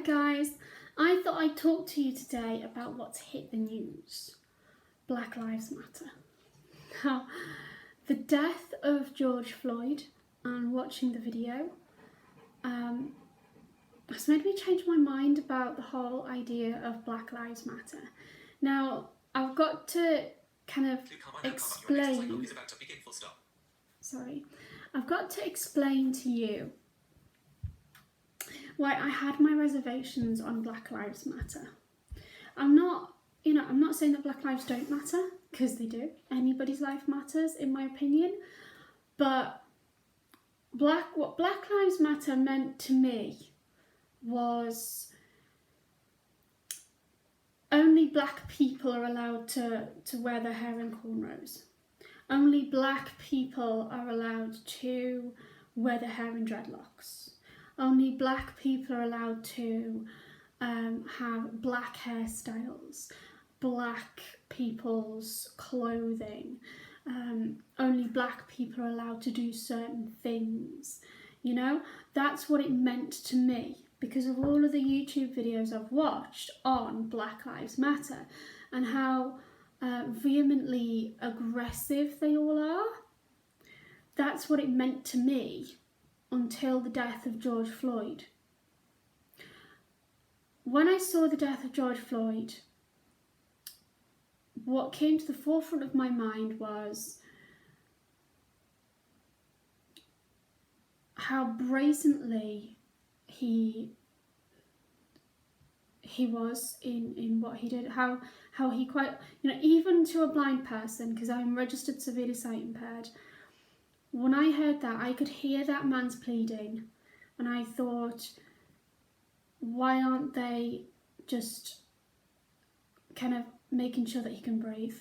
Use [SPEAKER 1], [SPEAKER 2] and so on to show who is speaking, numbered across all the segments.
[SPEAKER 1] guys, I thought I'd talk to you today about what's hit the news. Black Lives Matter. Now, the death of George Floyd and watching the video has made me change my mind about the whole idea of Black Lives Matter. Now, I've got to kind of explain... Sorry. I've got to explain to you why I had my reservations on Black Lives Matter. I'm not saying that Black lives don't matter, because they do. Anybody's life matters, in my opinion. But what Black Lives Matter meant to me was only black people are allowed to wear their hair in cornrows. Only black people are allowed to wear their hair in dreadlocks. Only black people are allowed to have black hairstyles, black people's clothing. Only black people are allowed to do certain things. You know, that's what it meant to me because of all of the YouTube videos I've watched on Black Lives Matter and how vehemently aggressive they all are. That's what it meant to me until the death of George Floyd. When I saw the death of George Floyd, what came to the forefront of my mind was how brazenly he was in what he did, how he quite, even to a blind person, because I'm registered severely sight impaired, when I heard that, I could hear that man's pleading, and I thought, why aren't they just kind of making sure that he can breathe?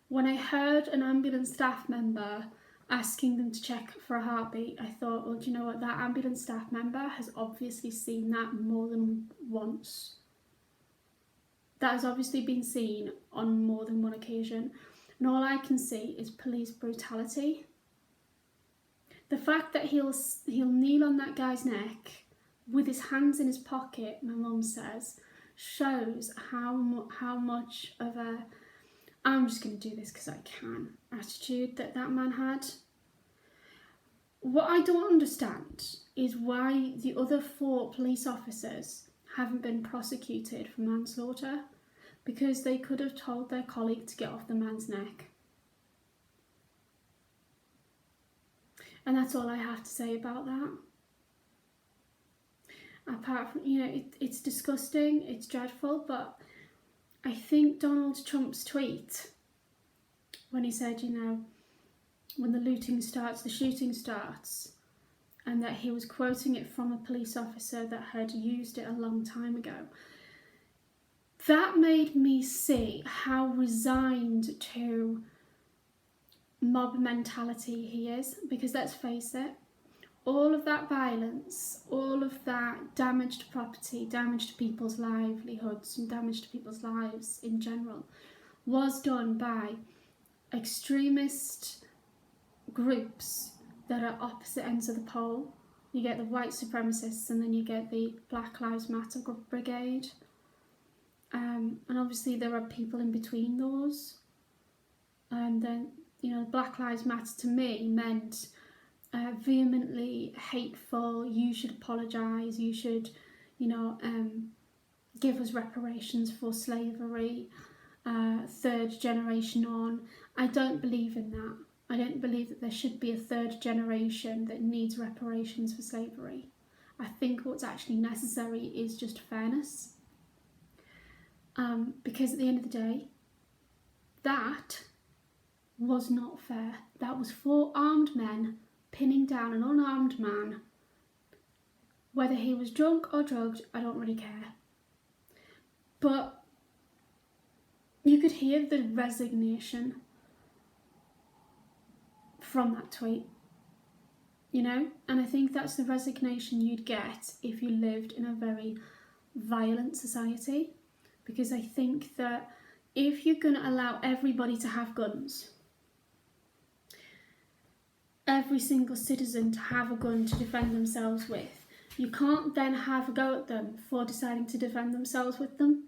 [SPEAKER 1] When I heard an ambulance staff member asking them to check for a heartbeat, I thought, well, do you know what, that ambulance staff member has obviously seen that more than once. That has obviously been seen on more than one occasion, and all I can see is police brutality. The fact that he'll kneel on that guy's neck with his hands in his pocket, my mum says, shows how much of a I'm just going to do this because I can attitude that man had. What I don't understand is why the other 4 police officers haven't been prosecuted for manslaughter, because they could have told their colleague to get off the man's neck. And that's all I have to say about that. Apart from, it's disgusting, it's dreadful, but I think Donald Trump's tweet, when he said, when the looting starts, the shooting starts, and that he was quoting it from a police officer that had used it a long time ago, that made me see how resigned to mob mentality he is, because let's face it, all of that violence, all of that damage to property, damage to people's livelihoods and damage to people's lives in general was done by extremist groups that are opposite ends of the pole. You get the white supremacists and then you get the Black Lives Matter brigade. And obviously there are people in between those. And then, Black Lives Matter to me meant vehemently hateful, you should apologise, you should, give us reparations for slavery, 3rd generation on. I don't believe in that. I don't believe that there should be a 3rd generation that needs reparations for slavery. I think what's actually necessary is just fairness. Because at the end of the day, that was not fair. That was 4 armed men pinning down an unarmed man. Whether he was drunk or drugged, I don't really care. But you could hear the resignation from that tweet, and I think that's the resignation you'd get if you lived in a very violent society, because I think that if you're going to allow everybody to have guns, every single citizen to have a gun to defend themselves with, you can't then have a go at them for deciding to defend themselves with them,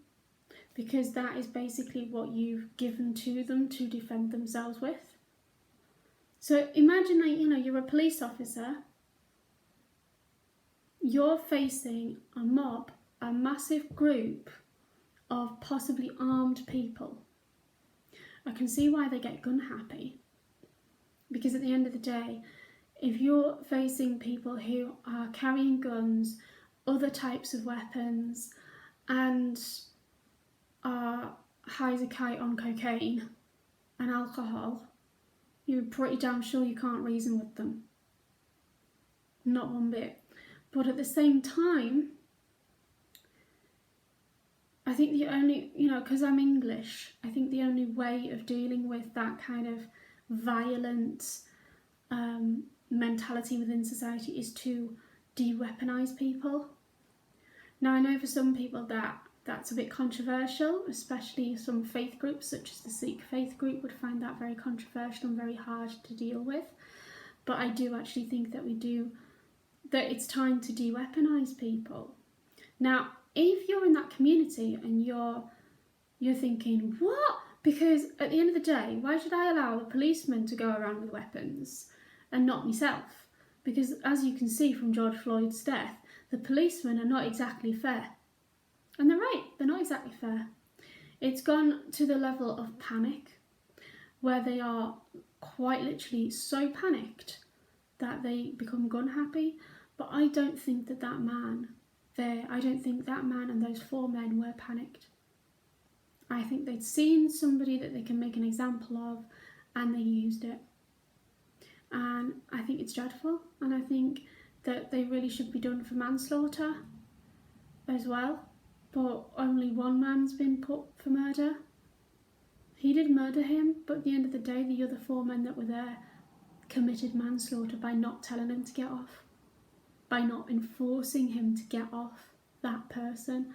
[SPEAKER 1] because that is basically what you've given to them to defend themselves with. So imagine that, you're a police officer, you're facing a mob, a massive group of possibly armed people. I can see why they get gun happy, because at the end of the day, if you're facing people who are carrying guns, other types of weapons, and are high as a kite on cocaine and alcohol, you're pretty damn sure you can't reason with them. Not one bit. But at the same time, I think the only, because I'm English, I think the only way of dealing with that kind of violent mentality within society is to de-weaponize people. Now, I know for some people that's a bit controversial, especially some faith groups such as the Sikh faith group would find that very controversial and very hard to deal with. But I do actually think that that it's time to de-weaponize people. Now, if you're in that community and you're thinking, what? Because at the end of the day, why should I allow a policeman to go around with weapons and not myself? Because as you can see from George Floyd's death, the policemen are not exactly fair. And they're right, they're not exactly fair. It's gone to the level of panic, where they are quite literally so panicked that they become gun happy. But I don't think that man and those 4 men were panicked. I think they'd seen somebody that they can make an example of, and they used it. And I think it's dreadful, and I think that they really should be done for manslaughter as well. But only 1 man's been put for murder. He did murder him, but at the end of the day, the other 4 men that were there committed manslaughter by not telling him to get off, by not enforcing him to get off that person.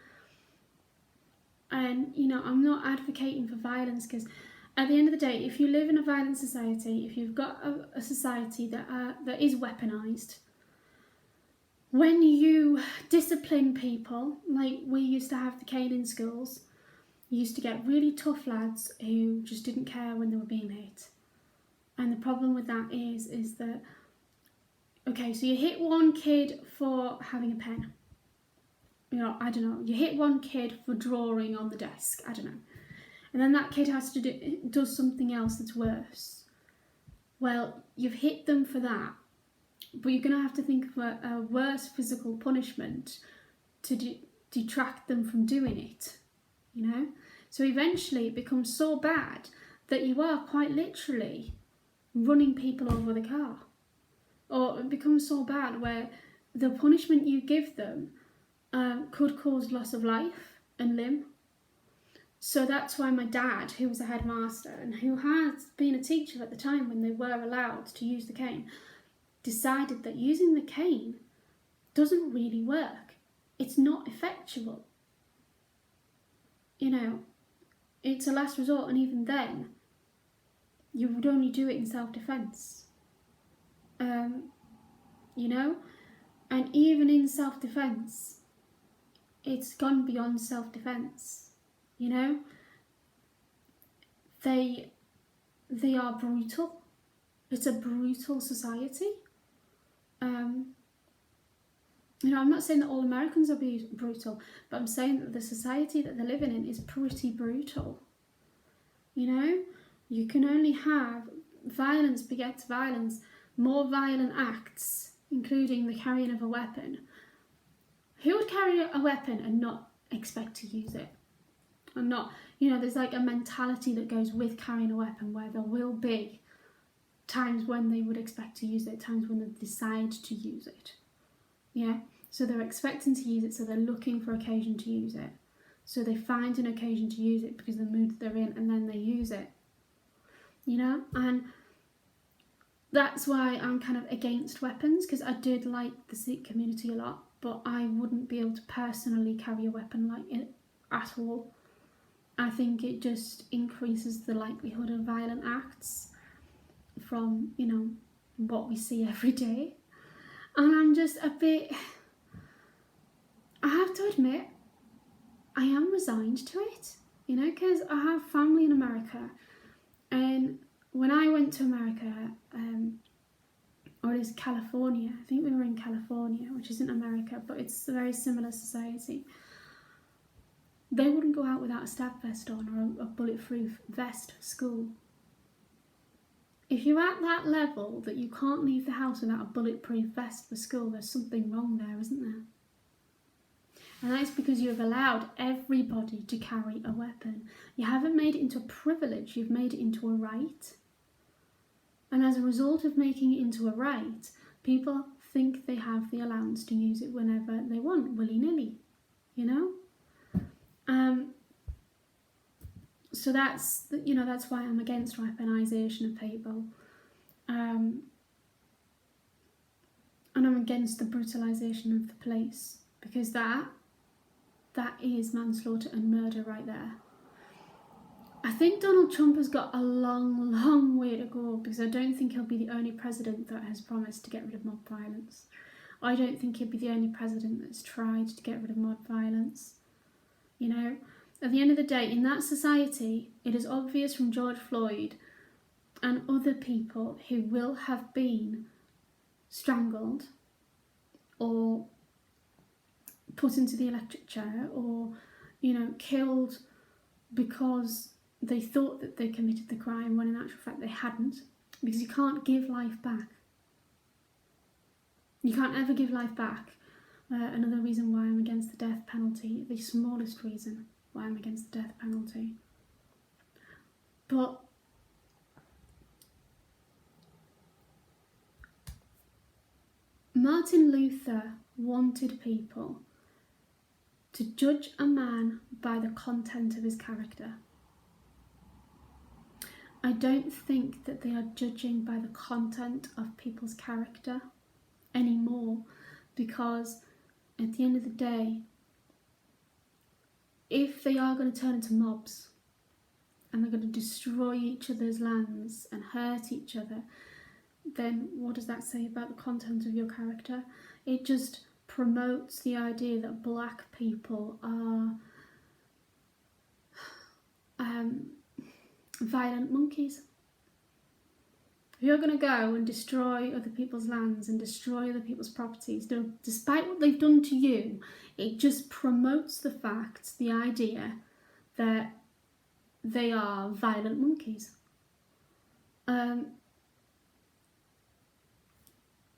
[SPEAKER 1] And, I'm not advocating for violence, because at the end of the day, if you live in a violent society, if you've got a society that is weaponised, when you discipline people, like we used to have the cane in schools, you used to get really tough lads who just didn't care when they were being hit. And the problem with that is that, okay, so you hit one kid for having a pen. I don't know, you hit one kid for drawing on the desk, I don't know. And then that kid does something else that's worse. Well, you've hit them for that, but you're going to have to think of a worse physical punishment to detract them from doing it, So eventually it becomes so bad that you are quite literally running people over the car. Or it becomes so bad where the punishment you give them could cause loss of life and limb. So that's why my dad, who was a headmaster and who had been a teacher at the time when they were allowed to use the cane, decided that using the cane doesn't really work. It's not effectual. It's a last resort, and even then, you would only do it in self-defense. And even in self-defense, it's gone beyond self-defense. They are brutal. It's a brutal society. I'm not saying that all Americans are brutal, but I'm saying that the society that they're living in is pretty brutal. You can only have violence begets violence, more violent acts, including the carrying of a weapon. Who would carry a weapon and not expect to use it? And not, there's like a mentality that goes with carrying a weapon, where there will be times when they would expect to use it, times when they decide to use it. Yeah, so they're expecting to use it, so they're looking for occasion to use it. So they find an occasion to use it because of the mood they're in, and then they use it. And that's why I'm kind of against weapons, because I did like the Sikh community a lot, but I wouldn't be able to personally carry a weapon like it at all. I think it just increases the likelihood of violent acts from, what we see every day. And I'm just a bit, I have to admit, I am resigned to it, you know, because I have family in America, and when I went to America, or it is California, I think we were in California, which isn't America, but it's a very similar society. They wouldn't go out without a stab vest on or a bulletproof vest for school. If you're at that level that you can't leave the house without a bulletproof vest for school, there's something wrong there, isn't there? And that's because you have allowed everybody to carry a weapon. You haven't made it into a privilege, you've made it into a right. And as a result of making it into a right, people think they have the allowance to use it whenever they want, willy-nilly, you know? So that's, you know, that's why I'm against weaponisation of people. And I'm against the brutalisation of the police, because that is manslaughter and murder right there. I think Donald Trump has got a long, long way to go, because I don't think he'll be the only president that has promised to get rid of mob violence. I don't think he'll be the only president that's tried to get rid of mob violence. You know, at the end of the day, in that society, it is obvious from George Floyd and other people who will have been strangled or put into the electric chair or, you know, killed because they thought that they committed the crime when in actual fact they hadn't, because you can't give life back. You can't ever give life back. Another reason why I'm against the death penalty, the smallest reason why I'm against the death penalty. But Martin Luther wanted people to judge a man by the content of his character. I don't think that they are judging by the content of people's character anymore, because at the end of the day, if they are going to turn into mobs and they're going to destroy each other's lands and hurt each other, then what does that say about the content of your character? It just promotes the idea that black people are violent monkeys. If you're going to go and destroy other people's lands and destroy other people's properties, despite what they've done to you, it just promotes the fact, the idea that they are violent monkeys. And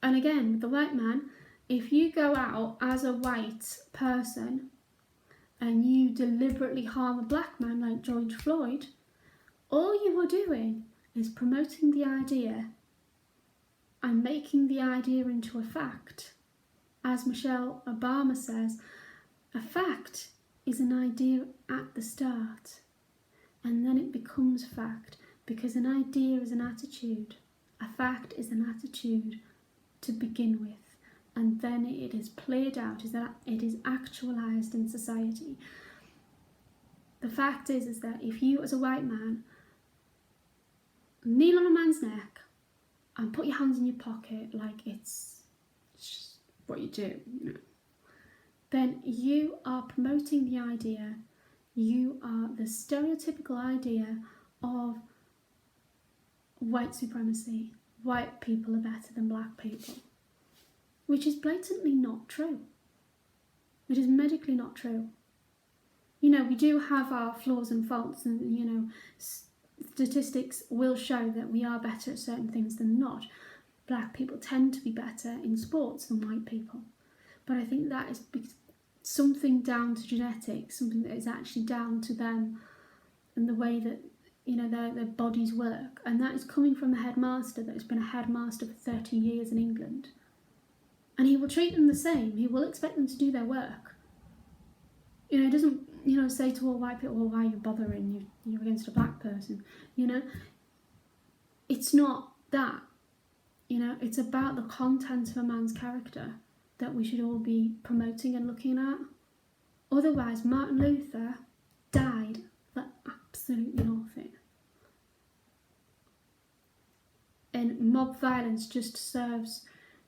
[SPEAKER 1] again, with the white man, if you go out as a white person and you deliberately harm a black man like George Floyd, all you are doing is promoting the idea and making the idea into a fact. As Michelle Obama says, a fact is an idea at the start, and then it becomes fact, because an idea is an attitude. A fact is an attitude to begin with, and then it is played out, is that it is actualised in society. The fact is that if you as a white man kneel on a man's neck and put your hands in your pocket like it's just what you do, you know, then you are promoting the idea, you are the stereotypical idea of white supremacy. White people are better than black people, which is blatantly not true. It is medically not true. You know, we do have our flaws and faults, and, you know, statistics will show that we are better at certain things than not. Black people tend to be better in sports than white people. But I think that is something down to genetics, something that is actually down to them and the way that, you know, their bodies work. And that is coming from a headmaster that has been a headmaster for 30 years in England. And he will treat them the same. He will expect them to do their work. You know, he doesn't, you know, say to all white people, well, why are you bothering? You're against a black person. You know, it's not that. You know, it's about the content of a man's character that we should all be promoting and looking at. Otherwise, Martin Luther died for absolutely nothing. And mob violence just serves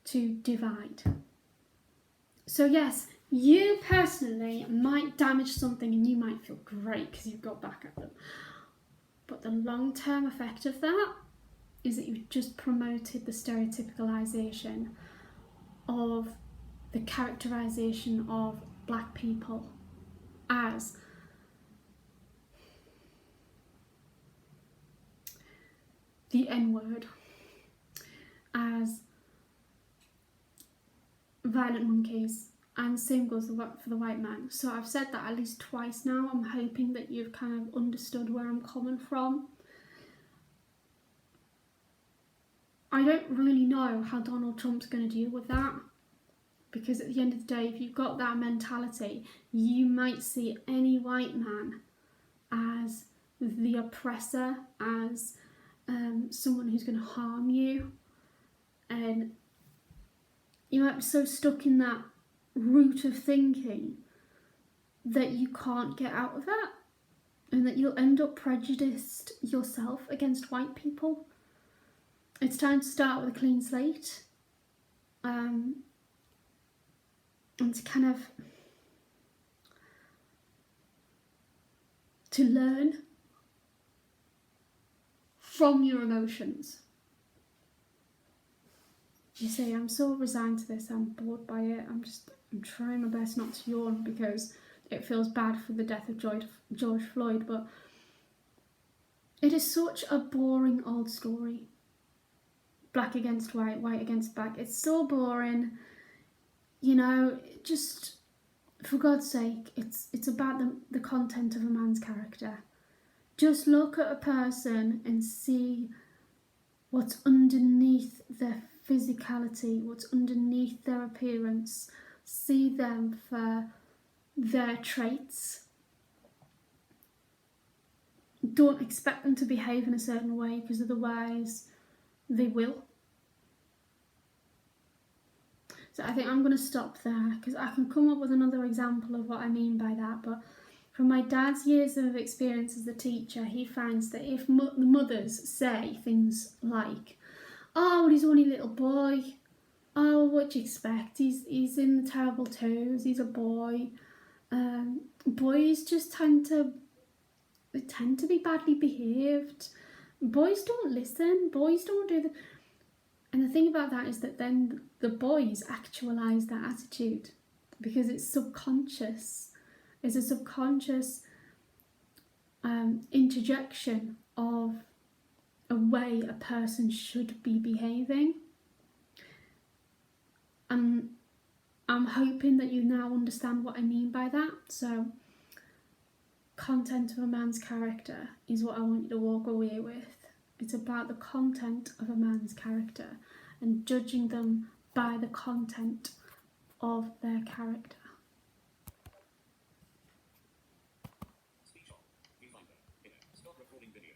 [SPEAKER 1] to divide. So yes, You personally might damage something and you might feel great because you've got back at them. But the long-term effect of that is that you've just promoted the stereotypicalisation of the characterisation of black people as the N-word, as violent monkeys, and same goes for the white man. So I've said that at least twice now. I'm hoping that you've kind of understood where I'm coming from. I don't really know how Donald Trump's going to deal with that, because at the end of the day, if you've got that mentality, you might see any white man as the oppressor, as someone who's going to harm you, and you might be so stuck in that route of thinking that you can't get out of that, and that you'll end up prejudiced yourself against white people. It's time to start with a clean slate, and to kind of to learn from your emotions. You say, I'm so resigned to this, I'm bored by it, I'm trying my best not to yawn because it feels bad for the death of George Floyd, but it is such a boring old story. Black against white, white against black. It's so boring. You know, just, for God's sake, it's about the content of a man's character. Just look at a person and see what's underneath their physicality, what's underneath their appearance. See them for their traits. Don't expect them to behave in a certain way, because otherwise they will. So I think I'm going to stop there, because I can come up with another example of what I mean by that, but from my dad's years of experience as a teacher, he finds that if the mothers say things like, oh, well, he's only a little boy, oh, what do you expect, he's in the terrible twos, he's a boy, boys just tend to be badly behaved, boys don't listen, boys don't do the... And the thing about that is that then the boys actualise that attitude, because it's subconscious. It's a subconscious interjection of a way a person should be behaving. And I'm hoping that you now understand what I mean by that. So, content of a man's character is what I want you to walk away with. It's about the content of a man's character and judging them by the content of their character.
[SPEAKER 2] Speech on. Viewfinder. Stop recording video.